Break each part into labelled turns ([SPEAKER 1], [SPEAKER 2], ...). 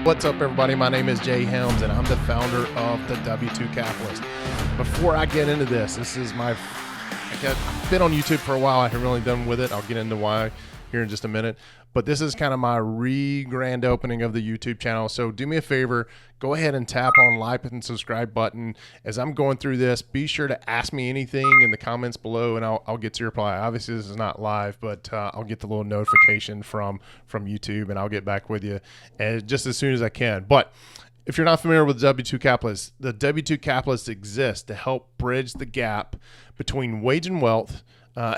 [SPEAKER 1] What's up, everybody? My name is Jay Helms, and I'm the founder of the W2 Capitalist. Before I get into this is I've been on YouTube for a while. I haven't really done with it. I'll get into why here in just a minute. But this is kind of my grand opening of the YouTube channel. So do me a favor, go ahead and tap on like and subscribe button. As I'm going through this, be sure to ask me anything in the comments below, and I'll get to your reply. Obviously, this is not live, but I'll get the little notification from YouTube, and I'll get back with you just as soon as I can. But if you're not familiar with W2 Capitalist, the W2 Capitalist exists to help bridge the gap between wage and wealth,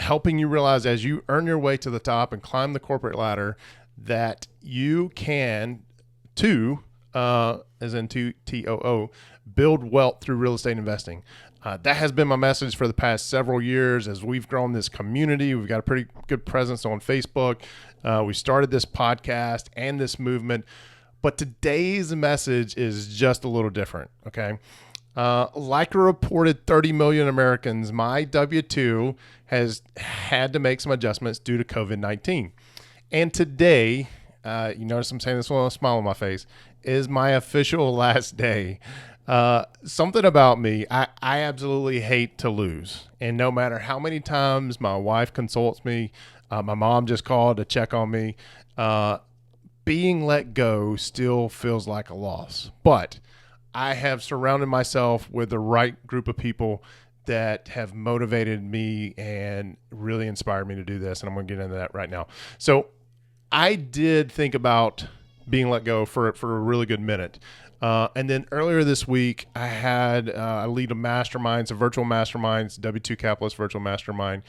[SPEAKER 1] helping you realize as you earn your way to the top and climb the corporate ladder that you can as in TOO, build wealth through real estate investing. That has been my message for the past several years as we've grown this community. We've got a pretty good presence on Facebook. We started this podcast and this movement, but today's message is just a little different, okay? Like a reported 30 million Americans, my W-2 has had to make some adjustments due to COVID-19. And today, you notice I'm saying this with a smile on my face, is my official last day. Something about me, I absolutely hate to lose. And no matter how many times my wife consults me, my mom just called to check on me, being let go still feels like a loss. But I have surrounded myself with the right group of people that have motivated me and really inspired me to do this. And I'm going to get into that right now. So I did think about being let go for a really good minute. And then earlier this week, I lead a mastermind, a virtual mastermind, W2 Capitalist Virtual Mastermind.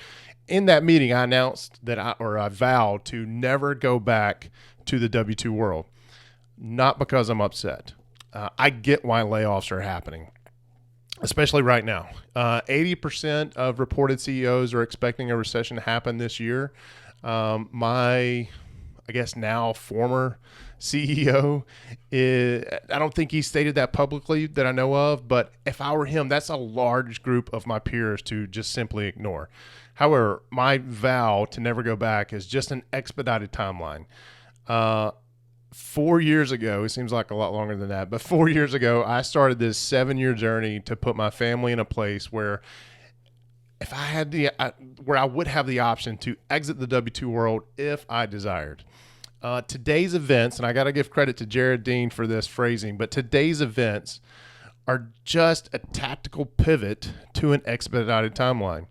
[SPEAKER 1] In that meeting, I announced that I vowed to never go back to the W2 world. Not because I'm upset. I get why layoffs are happening, especially right now. 80% of reported CEOs are expecting a recession to happen this year. My, I guess now former CEO, I don't think he stated that publicly that I know of, but if I were him, that's a large group of my peers to just simply ignore. However, my vow to never go back is just an expedited timeline. 4 years ago, it seems like a lot longer than that, but 4 years ago, I started this 7-year journey to put my family in a place where if I had where I would have the option to exit the W2 world if I desired. Today's events, and I got to give credit to Jared Dean for this phrasing, but today's events are just a tactical pivot to an expedited timeline.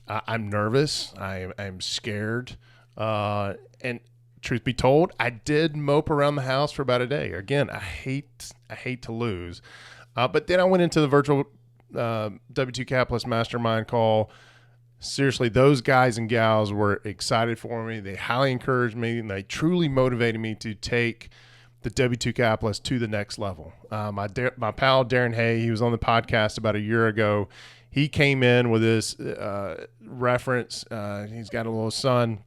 [SPEAKER 1] I'm nervous. I'm scared. And truth be told, I did mope around the house for about a day. Again, I hate to lose. But then I went into the virtual W2 Capitalist Mastermind call. Seriously, those guys and gals were excited for me. They highly encouraged me, and they truly motivated me to take the W2 Capitalist to the next level. My pal, Darren Hay, he was on the podcast about a year ago. He came in with this reference. He's got a little son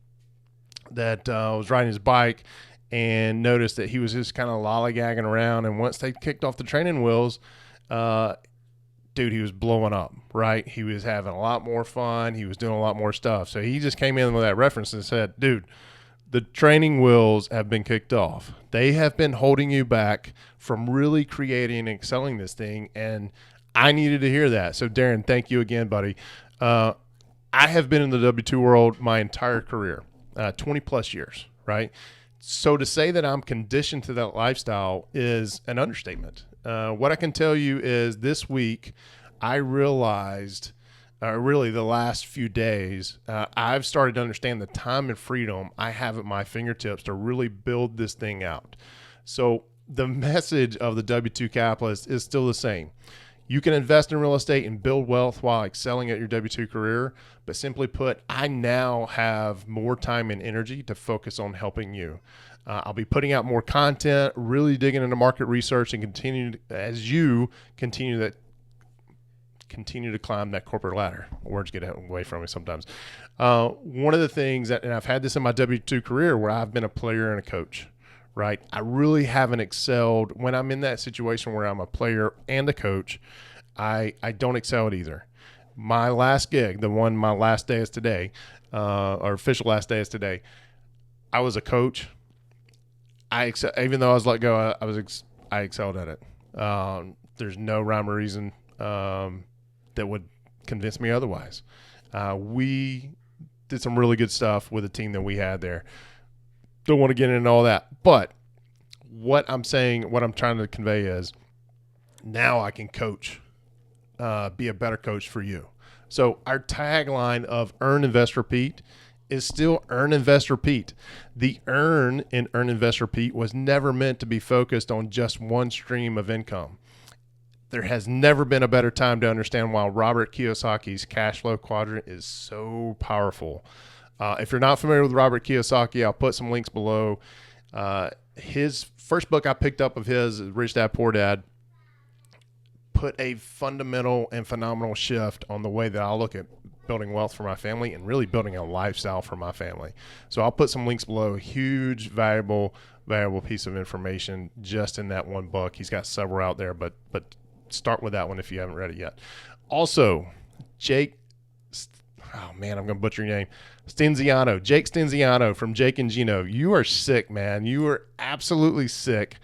[SPEAKER 1] that was riding his bike and noticed that he was just kind of lollygagging around. And once they kicked off the training wheels, dude, he was blowing up, right? He was having a lot more fun. He was doing a lot more stuff. So he just came in with that reference and said, dude, the training wheels have been kicked off. They have been holding you back from really creating and excelling this thing. And I needed to hear that. So Darren, thank you again, buddy. I have been in the W2 world my entire career. 20 plus years, right? So to say that I'm conditioned to that lifestyle is an understatement. What I can tell you is this week I realized, really the last few days, I've started to understand the time and freedom I have at my fingertips to really build this thing out. So the message of the W2 Capitalist is still the same. You can invest in real estate and build wealth while excelling at your W2 career, but simply put, I now have more time and energy to focus on helping you. I'll be putting out more content, really digging into market research, and continue to climb that corporate ladder. Words get away from me sometimes. One of the things and I've had this in my W2 career where I've been a player and a coach. Right? I really haven't excelled when I'm in that situation where I'm a player and a coach. I don't excel at either. My last gig, my last day is today, or official last day is today. I was a coach. Even though I was let go, I was I excelled at it. There's no rhyme or reason that would convince me otherwise. We did some really good stuff with the team that we had there. Don't want to get into all that, but what I'm trying to convey is now I can coach, be a better coach for you. So our tagline of Earn, Invest, Repeat is still Earn, Invest, Repeat. The earn in Earn, Invest, Repeat was never meant to be focused on just one stream of income. There has never been a better time to understand why Robert Kiyosaki's cash flow quadrant is so powerful. If you're not familiar with Robert Kiyosaki, I'll put some links below. His first book I picked up of his, Rich Dad, Poor Dad, put a fundamental and phenomenal shift on the way that I look at building wealth for my family and really building a lifestyle for my family. So I'll put some links below. Huge, valuable piece of information just in that one book. He's got several out there, but start with that one if you haven't read it yet. Also, Jake, oh man, I'm going to butcher your name. Stenziano, Jake Stenziano from Jake and Gino. You are sick, man. You are absolutely sick.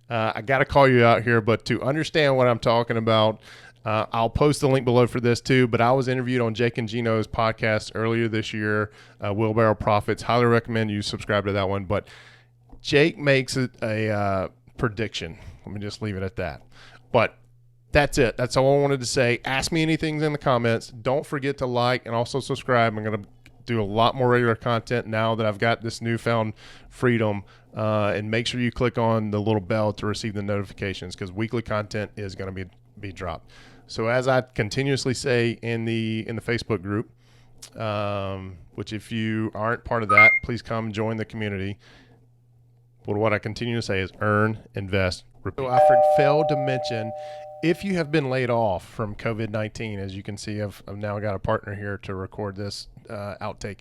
[SPEAKER 1] I got to call you out here, but to understand what I'm talking about, I'll post the link below for this too, but I was interviewed on Jake and Gino's podcast earlier this year, Wheelbarrow Profits. Highly recommend you subscribe to that one. But Jake makes it a prediction. Let me just leave it at that. But that's it. That's all I wanted to say. Ask me anything in the comments. Don't forget to like and also subscribe. I'm going to do a lot more regular content now that I've got this newfound freedom. And make sure you click on the little bell to receive the notifications because weekly content is going to be dropped. So as I continuously say in the Facebook group, which if you aren't part of that, please come join the community. But what I continue to say is earn, invest, repeat. So I failed to mention, if you have been laid off from COVID-19, as you can see, I've now got a partner here to record this outtake.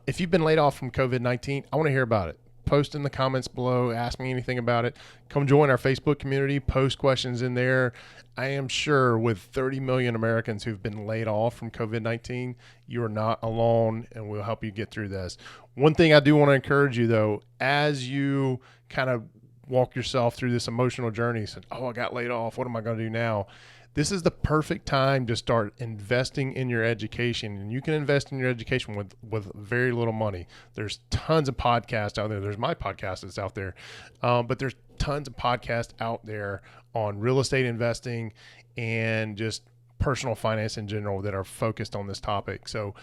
[SPEAKER 1] If you've been laid off from COVID-19, I want to hear about it. Post in the comments below. Ask me anything about it. Come join our Facebook community. Post questions in there. I am sure with 30 million Americans who've been laid off from COVID-19, you are not alone, and we'll help you get through this. One thing I do want to encourage you, though, as you kind of walk yourself through this emotional journey, said, oh, I got laid off. What am I going to do now? This is the perfect time to start investing in your education, and you can invest in your education with very little money. There's tons of podcasts out there. There's my podcast that's out there, but there's tons of podcasts out there on real estate investing and just personal finance in general that are focused on this topic. So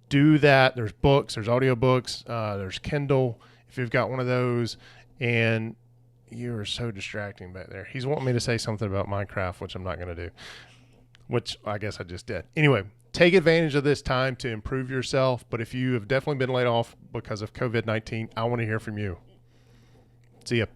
[SPEAKER 1] do that. There's books, there's audiobooks, there's Kindle if you've got one of those, and you are so distracting back there. He's wanting me to say something about Minecraft, which I'm not going to do, which I guess I just did. Anyway, take advantage of this time to improve yourself. But if you have definitely been laid off because of COVID-19, I want to hear from you. See ya.